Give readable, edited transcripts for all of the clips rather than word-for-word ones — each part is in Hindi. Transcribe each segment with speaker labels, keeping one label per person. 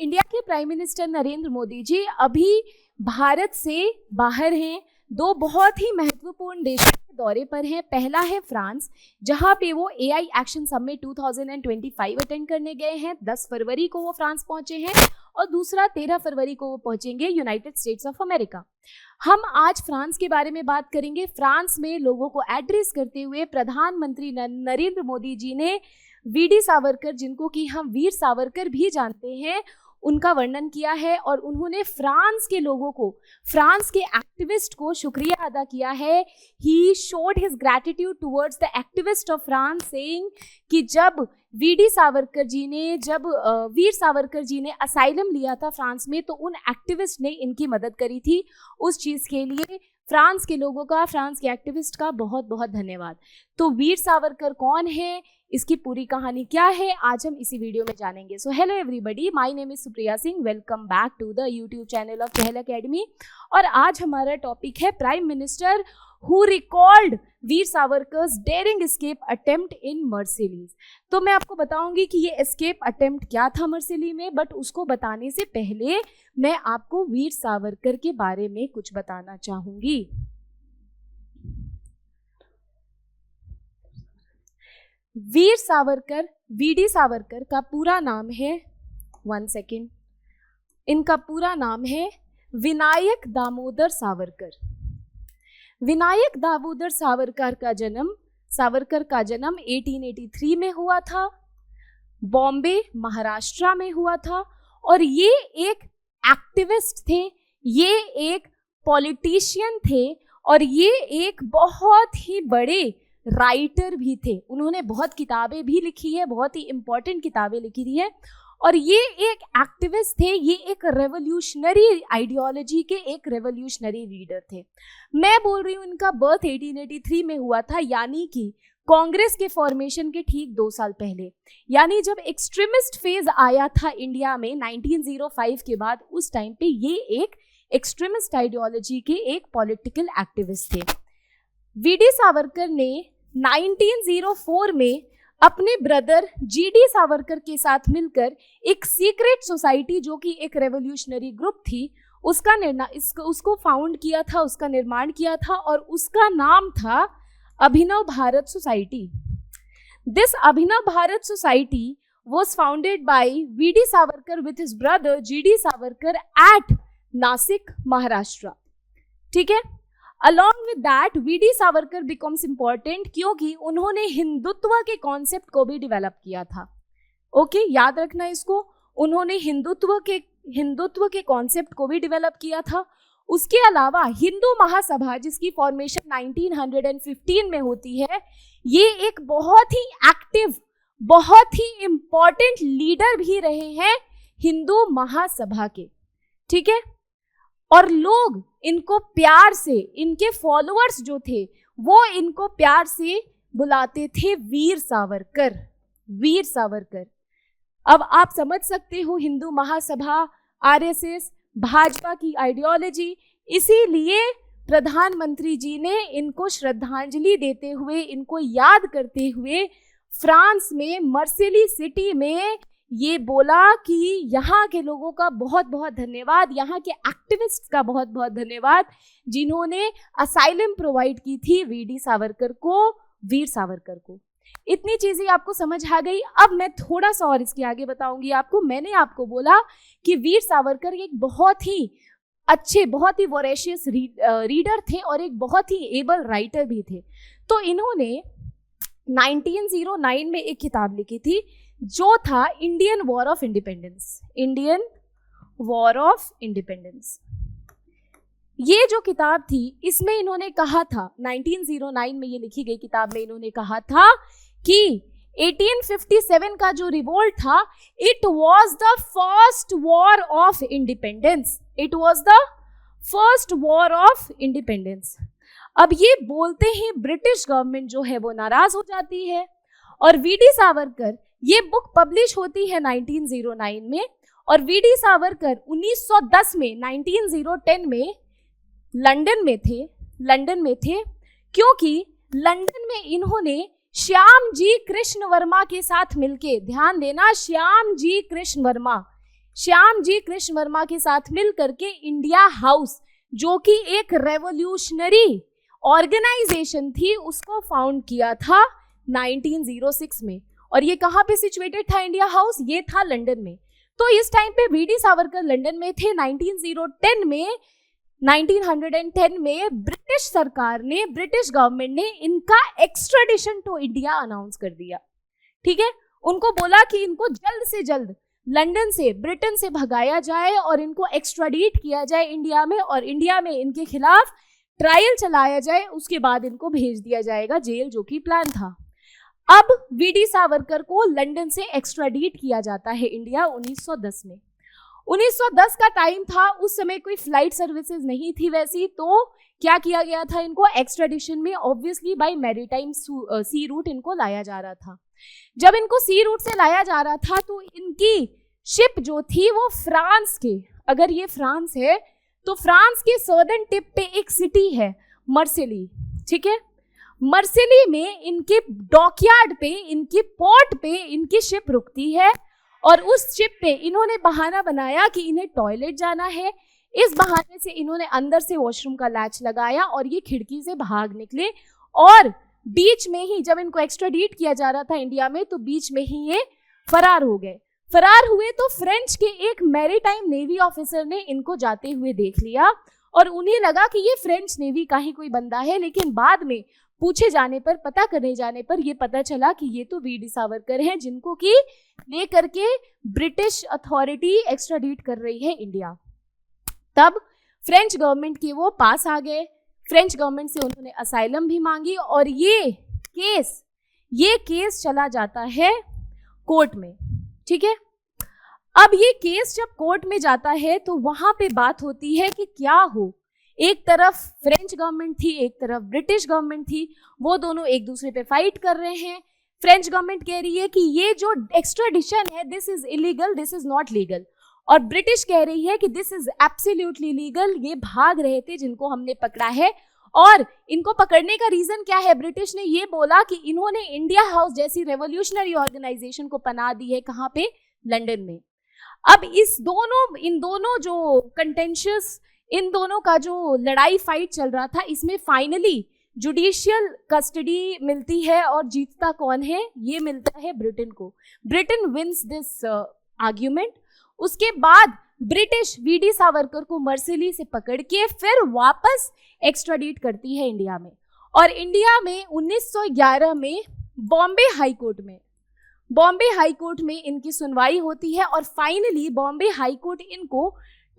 Speaker 1: इंडिया के प्राइम मिनिस्टर नरेंद्र मोदी जी अभी भारत से बाहर हैं। दो बहुत ही महत्वपूर्ण देशों के दौरे पर हैं। पहला है फ्रांस, जहां पे वो एआई एक्शन समिट 2025 अटेंड करने गए हैं। 10 फरवरी को वो फ्रांस पहुंचे हैं और दूसरा 13 फरवरी को वो पहुंचेंगे यूनाइटेड स्टेट्स ऑफ अमेरिका। हम आज फ्रांस के बारे में बात करेंगे। फ्रांस में लोगों को एड्रेस करते हुए प्रधानमंत्री नरेंद्र मोदी जी ने वीडी सावरकर, जिनको कि हम वीर सावरकर भी जानते हैं, उनका वर्णन किया है और उन्होंने फ्रांस के लोगों को, फ्रांस के एक्टिविस्ट को शुक्रिया अदा किया है। He showed his gratitude towards the activist of France, saying कि जब वीर सावरकर जी ने असाइलम लिया था फ्रांस में, तो उन एक्टिविस्ट ने इनकी मदद करी थी। उस चीज़ के लिए फ्रांस के लोगों का, फ्रांस के एक्टिविस्ट का बहुत बहुत धन्यवाद। तो वीर सावरकर कौन है, इसकी पूरी कहानी क्या है, आज हम इसी वीडियो में जानेंगे। So hello everybody, my name is Supriya Singh. Welcome back to the YouTube channel of Chahal academy. और आज हमारा टॉपिक है prime minister who recalled Veer Savarkar's daring escape attempt in Marseilles. तो मैं आपको बताऊंगी कि ये एस्केप अटेम्प्ट क्या था मर्सिली में, बट उसको बताने से पहले मैं आपको वीर सावरकर के बारे में कुछ बताना चाहूंगी। वीर सावरकर, वीडी सावरकर का पूरा नाम है, इनका पूरा नाम है विनायक दामोदर सावरकर। विनायक दामोदर सावरकर का जन्म 1883 में हुआ था, बॉम्बे महाराष्ट्र में हुआ था। और ये एक एक्टिविस्ट थे, ये एक पॉलिटिशियन थे और ये एक बहुत ही बड़े राइटर भी थे। उन्होंने बहुत किताबें भी लिखी है, बहुत ही इंपॉर्टेंट किताबें लिखी थी है। और ये एक एक्टिविस्ट थे, ये एक रेवोल्यूशनरी आइडियोलॉजी के एक रेवोल्यूशनरी लीडर थे। मैं बोल रही हूँ इनका बर्थ 1883 में हुआ था, यानी कि कांग्रेस के फॉर्मेशन के ठीक 2 साल पहले, यानी जब एक्सट्रीमिस्ट फेज आया था इंडिया में 1905 के बाद, उस टाइम पे ये एक एक्सट्रीमिस्ट आइडियोलॉजी के एक पॉलिटिकल एक्टिविस्ट थे। वीडी सावरकर ने 1904 में अपने ब्रदर जीडी सावरकर के साथ मिलकर एक सीक्रेट सोसाइटी, जो कि एक रेवोल्यूशनरी ग्रुप थी, उसको फाउंड किया था, उसका निर्माण किया था और उसका नाम था Abhinav Bharat society. This Abhinav Bharat society was founded by VD Savarkar with his brother GD Savarkar at Nashik, Maharashtra. ठीक है। Along with that, VD Savarkar becomes important क्योंकि उन्होंने हिंदुत्व के कॉन्सेप्ट को भी डेवलप किया था। ओके, याद रखना इसको, उन्होंने हिंदुत्व के कॉन्सेप्ट को भी डेवलप किया था। उसके अलावा हिंदू महासभा, जिसकी फॉर्मेशन 1915 में होती है, ये एक बहुत ही एक्टिव, बहुत ही इंपॉर्टेंट लीडर भी रहे हैं हिंदू महासभा के। ठीक है। और लोग इनको प्यार से, इनके फॉलोअर्स जो थे वो इनको प्यार से बुलाते थे वीर सावरकर, वीर सावरकर। अब आप समझ सकते हो हिंदू महासभा, आरएसएस, भाजपा की आइडियोलॉजी, इसीलिए प्रधानमंत्री जी ने इनको श्रद्धांजलि देते हुए, इनको याद करते हुए फ्रांस में मर्सिली सिटी में ये बोला कि यहाँ के लोगों का बहुत बहुत धन्यवाद, यहाँ के एक्टिविस्ट्स का बहुत बहुत धन्यवाद, जिन्होंने असाइलम प्रोवाइड की थी वीडी सावरकर को, वीर सावरकर को। इतनी चीजें आपको समझ आ गई। अब मैं थोड़ा सा और इसके आगे बताऊंगी आपको। मैंने आपको बोला कि वीर सावरकर एक बहुत ही अच्छे, बहुत ही वोरेशियस रीडर थे और एक बहुत ही एबल राइटर भी थे। तो इन्होंने 1909 में एक किताब लिखी थी, जो था Indian war of independence. Indian war of independence, ये जो किताब थी, इसमें इन्होंने कहा था, 1909 में ये लिखी गई किताब में इन्होंने कहा था कि 1857 का जो रिवोल्ट था, it was the first war of independence. It was the first war of independence. अब ये बोलते ही ब्रिटिश गवर्नमेंट जो है वो नाराज हो जाती है और वीडी सावरकर, ये बुक पब्लिश होती है 1909 में और वीडी सावरकर 1910 में, 1910 में लंदन में थे क्योंकि लंदन में इन्होंने श्याम जी कृष्ण वर्मा के साथ मिलके, ध्यान देना, श्याम जी कृष्ण वर्मा, श्याम जी कृष्ण वर्मा के साथ मिल करके इंडिया हाउस, जो कि एक रेवोल्यूशनरी ऑर्गेनाइजेशन थी, उसको फाउंड किया था 1906 में। और ये कहाँ पे सिचुएटेड था इंडिया हाउस? ये था लंदन में। तो इस टाइम पे वीडी सावरकर लंदन में थे। 1910 में ब्रिटिश सरकार ने, ब्रिटिश गवर्नमेंट ने इनका एक्स्ट्राडिशन टू इंडिया अनाउंस कर दिया। ठीक है, उनको बोला कि इनको जल्द से जल्द लंदन से, ब्रिटेन से भगाया जाए और इनको एक्स्ट्राडिट किया जाए इंडिया में, और इंडिया में इनके खिलाफ ट्रायल चलाया जाए, उसके बाद इनको भेज दिया जाएगा जेल, जो कि प्लान था। अब वीडी सावरकर को लंदन से एक्स्ट्राडिट किया जाता है इंडिया 1910 में। 1910 का टाइम था, उस समय कोई फ्लाइट सर्विसेज नहीं थी वैसी, तो क्या किया गया था, इनको एक्स्ट्राडिशन में ऑब्वियसली बाय मैरीटाइम सी रूट इनको लाया जा रहा था। जब इनको सी रूट से लाया जा रहा था तो इनकी शिप जो थी वो फ्रांस के, अगर ये फ्रांस है तो फ्रांस के सर्दर्न टिप पे एक सिटी है मर्सिली। ठीक है, मर्सिली में इनके डॉकयार्ड पे, इनके पोर्ट पे इनकी शिप रुकती है, और उस शिप पे इन्होंने बहाना बनाया कि इन्हें टॉयलेट जाना है। इस बहाने से इन्होंने अंदर से वॉशरूम का लैच लगाया और ये खिड़की से भाग निकले, और बीच में ही, जब इनको एक्स्ट्राडिट किया जा रहा था इंडिया में, तो बीच में ही ये फरार हो गए। फरार हुए तो फ्रेंच के एक मैरीटाइम नेवी ऑफिसर ने इनको जाते हुए देख लिया, और उन्हें लगा कि ये फ्रेंच नेवी का ही कोई बंदा है, लेकिन बाद में पूछे जाने पर, पता करने जाने पर ये पता चला कि ये तो वीडी सावरकर हैं, जिनको कि लेकर के ब्रिटिश अथॉरिटी एक्स्ट्राडिट कर रही है इंडिया। तब फ्रेंच गवर्नमेंट के वो पास आ गए, फ्रेंच गवर्नमेंट से उन्होंने असाइलम भी मांगी, और ये केस चला जाता है कोर्ट में। ठीक है, अब ये केस जब कोर्ट में जाता है तो वहां पे बात होती है कि क्या हो। एक तरफ फ्रेंच गवर्नमेंट थी, एक तरफ ब्रिटिश गवर्नमेंट थी, वो दोनों एक दूसरे पे फाइट कर रहे हैं। फ्रेंच गवर्नमेंट कह रही है कि ये जो एक्स्ट्राडिशन है, this is illegal, this is not legal, और ब्रिटिश कह रही है कि दिस इज एब्सोल्युटली लीगल, ये भाग रहे थे जिनको हमने पकड़ा है। और इनको पकड़ने का रीजन क्या है? ब्रिटिश ने ये बोला कि इन्होंने इंडिया हाउस जैसी रेवोल्यूशनरी ऑर्गेनाइजेशन को पनाह दी है, कहाँ पे? लंदन में। अब इन दोनों जो कंटेंशियस, इन दोनों का जो लड़ाई फाइट चल रहा था, इसमें फाइनली जुडिशियल कस्टडी मिलती है, और जीतता कौन है? ये मिलता है ब्रिटेन को। Britain wins this argument. उसके बाद ब्रिटिश वीडी सावरकर को मर्सिली से पकड़ के फिर वापस एक्स्ट्राडिट करती है इंडिया में, और इंडिया में 1911 में बॉम्बे हाई कोर्ट में इनकी सुनवाई होती है, और फाइनली बॉम्बे हाई कोर्ट इनको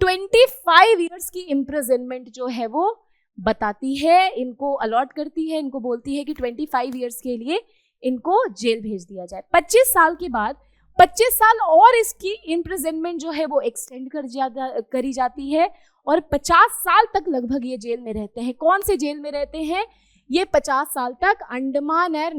Speaker 1: 25 इयर्स की इम्प्रिजनमेंट जो है वो बताती है, इनको अलॉट करती है, इनको बोलती है कि 25 इयर्स के लिए इनको जेल भेज दिया जाए। 25 साल के बाद 25 साल और इसकी इम्प्रिजनमेंट जो है वो एक्सटेंड करी जाती है, और 50 साल तक लगभग ये जेल में रहते हैं। कौन से जेल में रहते हैं? ये 50 साल तक अंडमान एंड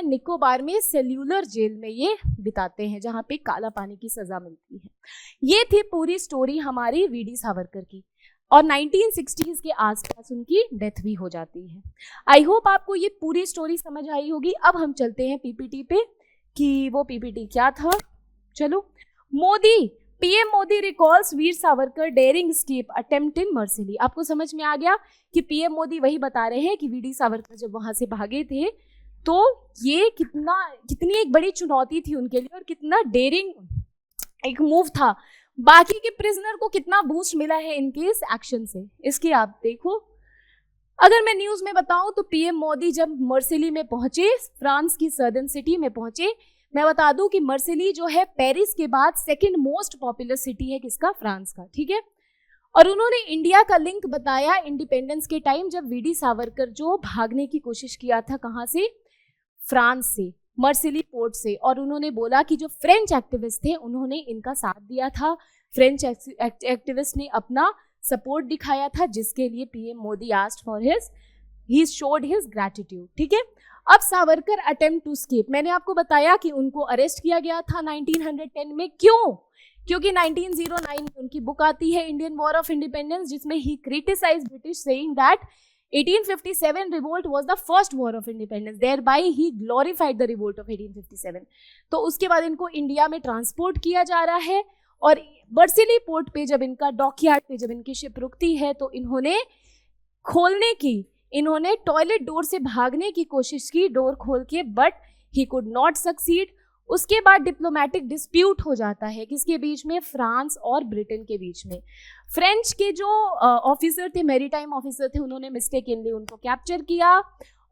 Speaker 1: निकोबार में सेल्यूलर जेल में ये बिताते हैं, जहाँ पे काला पानी की सजा मिलती है। ये थी पूरी स्टोरी हमारी वीडी सावरकर की, और 1960s के आसपास उनकी डेथ भी हो जाती है। आई होप आपको ये पूरी स्टोरी समझ आई होगी। अब हम चलते हैं पीपीटी पे कि वो पीपीटी क्या था। चलो, PM Modi recalls Veer Savarkar daring escape attempt in Marseilles. आपको समझ में आ गया कि पीएम मोदी वही बता रहे हैं कि वीडी सावरकर जब वहां से भागे थे तो ये कितनी एक बड़ी चुनौती थी उनके लिए, और कितना डेयरिंग एक मूव था। बाकी के प्रिजनर को कितना बूस्ट मिला है इनके इस एक्शन से, इसकी आप देखो। अगर मैं न्यूज में बताऊं तो पीएम मोदी जब मर्सिली में पहुंचे, फ्रांस की सर्दर्न सिटी में पहुंचे, मैं बता दूं कि मर्सिली जो है पेरिस के बाद सेकंड मोस्ट पॉपुलर सिटी है किसका? फ्रांस का। ठीक है, और उन्होंने इंडिया का लिंक बताया इंडिपेंडेंस के टाइम, जब वीडी सावरकर जो भागने की कोशिश किया था, कहाँ से? फ्रांस से, मर्सिली पोर्ट से, और उन्होंने बोला कि जो फ्रेंच एक्टिविस्ट थे उन्होंने इनका साथ दिया था, फ्रेंच एक्टिविस्ट ने अपना सपोर्ट दिखाया था, जिसके लिए PM Modi asked for he showed his gratitude. ठीक है, अब सावरकर अटेम्प्ट टू एस्केप, मैंने आपको बताया कि उनको अरेस्ट किया गया था 1910 में। क्यों? क्योंकि 1909 में उनकी बुक आती है इंडियन वॉर ऑफ इंडिपेंडेंस, जिसमें ही criticize British saying that 1857 revolt was the first war of independence, thereby he glorified the revolt of 1857. तो उसके बाद इनको इंडिया में ट्रांसपोर्ट किया जा रहा है और बर्सिली पोर्ट पे जब इनका डॉकयार्ड पे जब इनकी शिप रुकती है तो इन्होंने टॉयलेट डोर से भागने की कोशिश की, डोर खोल के, but he could not succeed. उसके बाद डिप्लोमेटिक डिस्प्यूट हो जाता है किसके बीच में, फ्रांस और ब्रिटेन के बीच में। फ्रेंच के जो ऑफिसर थे, मैरीटाइम ऑफिसर थे, उन्होंने मिस्टेकनली उनको कैप्चर किया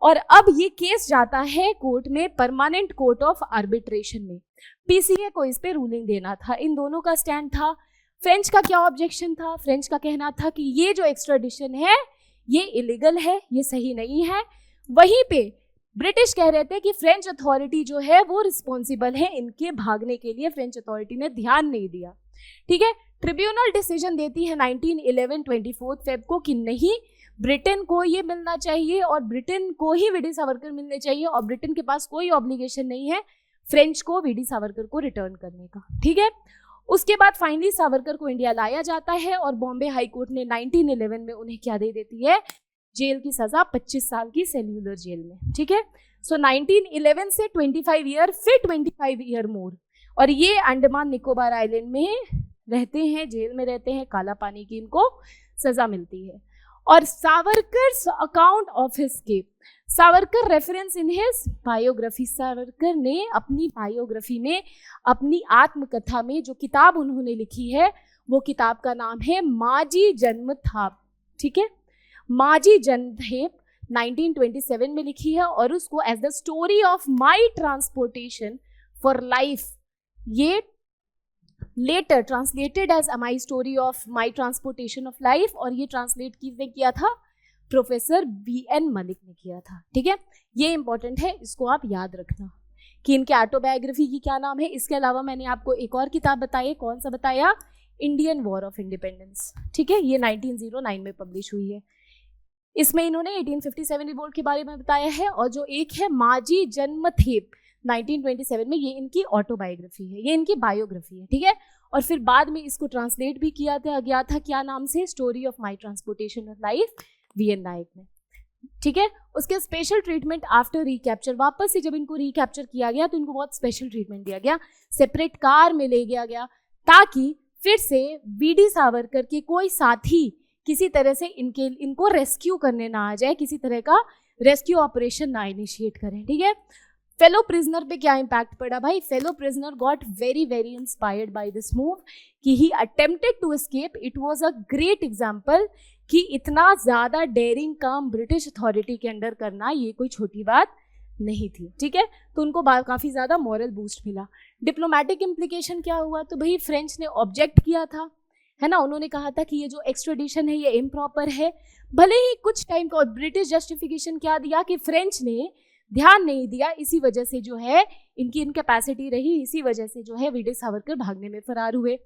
Speaker 1: और अब ये केस जाता है कोर्ट में, परमानेंट कोर्ट ऑफ आर्बिट्रेशन में। पीसीए को इस पे रूलिंग देना था। इन दोनों का स्टैंड था। फ्रेंच का क्या ऑब्जेक्शन था? फ्रेंच का कहना था कि ये जो एक्स्ट्राडिशन है ये इलीगल है, ये सही नहीं है। वहीं पे ब्रिटिश कह रहे थे कि फ्रेंच अथॉरिटी जो है वो रिस्पॉन्सिबल है इनके भागने के लिए, फ्रेंच अथॉरिटी ने ध्यान नहीं दिया। ठीक है, ट्रिब्यूनल डिसीजन देती है 1911 24 फेब को कि नहीं, ब्रिटेन को ये मिलना चाहिए और ब्रिटेन को ही वीडी सावरकर मिलने चाहिए और ब्रिटेन के पास कोई ऑब्लिगेशन नहीं है फ्रेंच को वीडी सावरकर को रिटर्न करने का। ठीक है, उसके बाद फाइनली सावरकर को इंडिया लाया जाता है और बॉम्बे हाई कोर्ट ने 1911 में उन्हें क्या दे देती है, जेल की सजा, 25 साल की सेल्यूलर जेल में। ठीक है, सो 1911 से 25 ईयर, फिर 25 ईयर मोर, और ये अंडमान निकोबार आइलैंड में रहते हैं, जेल में रहते हैं, काला पानी की इनको सजा मिलती है। और Savarkar account of his escape, Savarkar reference in his biography, Savarkar ने अपनी बायोग्राफी में, अपनी आत्मकथा में जो किताब उन्होंने लिखी है वो किताब का नाम है माजी जन्मथाप। ठीक है, माजी जन्मथेप 1927 में लिखी है और उसको as the story of my transportation for life, ये later translated as my story of my transportation of life, और ये ट्रांसलेट किसने किया था, प्रोफेसर BN मलिक ने किया था। ठीक है, ये इंपॉर्टेंट है, इसको आप याद रखना कि इनके ऑटोबायोग्राफी की क्या नाम है। इसके अलावा मैंने आपको एक और किताब बताई, कौन सा बताया, इंडियन वॉर ऑफ इंडिपेंडेंस। ठीक है, ये 1909 में पब्लिश हुई है। इसमें इन्होंने 1857 रिवोल्ट के बारे में बताया है, और जो एक है माजी जन्मथेप 1927 में, ये इनकी ऑटोबायोग्राफी है, ये इनकी बायोग्राफी है। ठीक है, और फिर बाद में इसको ट्रांसलेट भी किया गया था क्या नाम से, story of my transportation of life, VN नायक ने। ठीक है, उसके स्पेशल ट्रीटमेंट आफ्टर रिकैप्चर, वापस से जब इनको रिकैप्चर किया गया तो इनको बहुत स्पेशल ट्रीटमेंट दिया गया, सेपरेट कार में ले गया ताकि फिर से VD सावरकर के कोई साथी किसी तरह से इनको रेस्क्यू करने ना आ जाए, किसी तरह का रेस्क्यू ऑपरेशन ना इनिशिएट करें। ठीक है, फेलो प्रिजनर पे क्या इम्पैक्ट पड़ा भाई, fellow prisoner got very very inspired by this move कि he attempted to escape. It was a great example कि इतना ज़्यादा डेयरिंग काम ब्रिटिश अथॉरिटी के अंडर करना ये कोई छोटी बात नहीं थी। ठीक है, तो उनको काफ़ी ज़्यादा मॉरल बूस्ट मिला। डिप्लोमेटिक इम्प्लीकेशन क्या हुआ, तो भाई फ्रेंच ने ऑब्जेक्ट किया था, है ना, उन्होंने कहा था कि ये जो एक्स्ट्रेडिशन है ये इम्प्रॉपर है। भले ही कुछ टाइम का ब्रिटिश जस्टिफिकेशन क्या दिया कि फ्रेंच ने ध्यान नहीं दिया, इसी वजह से जो है इनकी इनकैपेसिटी रही, इसी वजह से जो है वीडी सावरकर भागने में फरार हुए।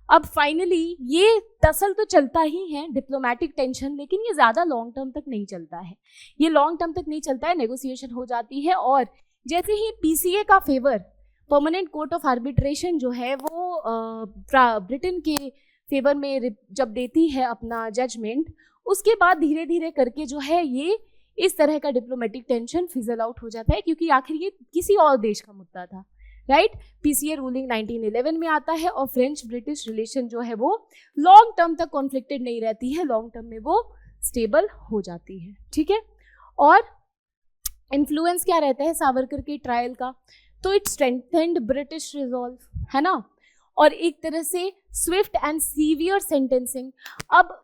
Speaker 1: अब फाइनली ये टसल तो चलता ही है, डिप्लोमेटिक टेंशन, लेकिन ये ज़्यादा लॉन्ग टर्म तक नहीं चलता है, ये लॉन्ग टर्म तक नहीं चलता है, नेगोशिएशन हो जाती है। और जैसे ही PCA का favour, permanent court of arbitration जो है वो ब्रिटेन के फेवर में जब देती है अपना जजमेंट, उसके बाद धीरे धीरे करके जो है ये इस तरह का डिप्लोमेटिक टेंशन फिजल आउट हो जाता है, क्योंकि आखिर ये किसी और देश का मुद्दा था, राइट। PCA रूलिंग 1911 में आता है और फ्रेंच ब्रिटिश रिलेशन जो है वो लॉन्ग टर्म तक कॉन्फ्लिक्टेड नहीं रहती है, लॉन्ग टर्म में वो स्टेबल हो जाती है। ठीक है, और इन्फ्लुएंस क्या रहता है सावरकर के ट्रायल का, तो इट स्ट्रेंथेंड ब्रिटिश रिजॉल्व, है ना, और एक तरह से स्विफ्ट एंड सीवियर सेंटेंसिंग। अब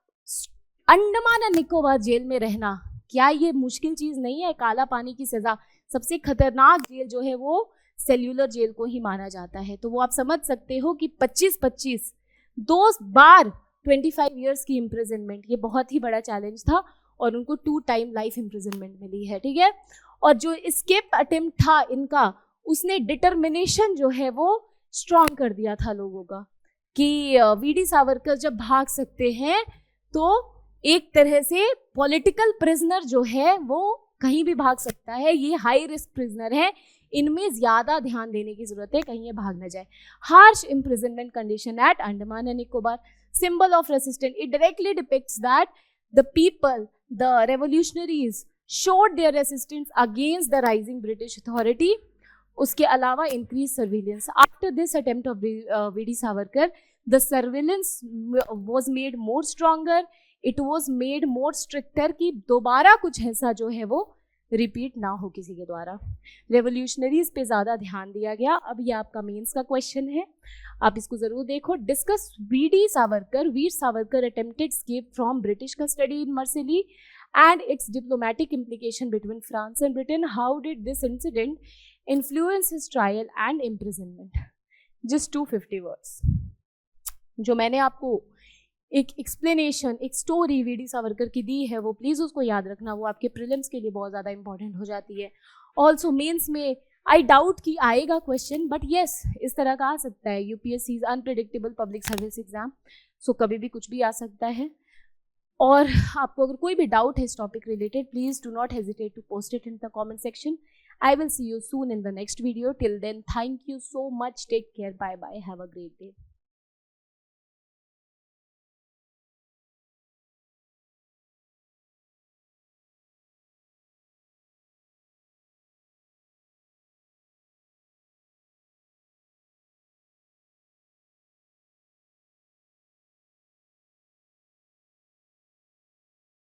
Speaker 1: अंडमान एंड निकोबार जेल में रहना क्या ये मुश्किल चीज़ नहीं है, काला पानी की सज़ा, सबसे खतरनाक जेल जो है वो सेल्यूलर जेल को ही माना जाता है। तो वो आप समझ सकते हो कि 25-25 2 बार 25 ईयर्स की इम्प्रिजनमेंट, ये बहुत ही बड़ा चैलेंज था और उनको 2 टाइम लाइफ इम्प्रिजनमेंट मिली है। ठीक है, और जो एस्केप अटेम्प्ट था इनका, उसने डिटर्मिनेशन जो है वो स्ट्रॉन्ग कर दिया था लोगों का कि वीडी सावरकर जब भाग सकते हैं तो एक तरह से पॉलिटिकल प्रिजनर जो है वो कहीं भी भाग सकता है, ये हाई रिस्क प्रिजनर है, इनमें ज़्यादा ध्यान देने की ज़रूरत है कहीं ये भाग न जाए। Harsh imprisonment condition at Andaman and Nicobar, symbol of resistance, it directly depicts that the people the revolutionaries showed their resistance against the rising British authority. उसके अलावा increased surveillance. After this attempt of V.D. Savarkar, the surveillance was made more stronger. It was made more stricter कि दोबारा कुछ ऐसा जो है वो रिपीट ना हो किसी के द्वारा. रेवोल्यूशनरीज पे ज़्यादा ध्यान दिया गया. अब ये आपका मेंस का क्वेश्चन है, आप इसको ज़रूर देखो. Discuss V D Savarkar, Veer Savarkar attempted escape from British custody in Marseille and its diplomatic implication between France and Britain. How did this incident influence his trial and imprisonment? Just 250 words. जो मैंने आपको एक एक्सप्लेनेशन, एक स्टोरी वीडी सावरकर की दी है, वो प्लीज़ उसको याद रखना, वो आपके प्रीलिम्स के लिए बहुत ज़्यादा इंपॉर्टेंट हो जाती है. ऑल्सो मेंस में आई डाउट कि आएगा क्वेश्चन, बट येस इस तरह का आ सकता है. UPSC is unpredictable public service exam, so कभी भी कुछ भी आ सकता है. और आपको अगर कोई भी डाउट है इस topic related, please do not hesitate to post it in the comment section. I will see you soon in the next video. Till then, thank you so much. Take care. Bye bye. Have a great day.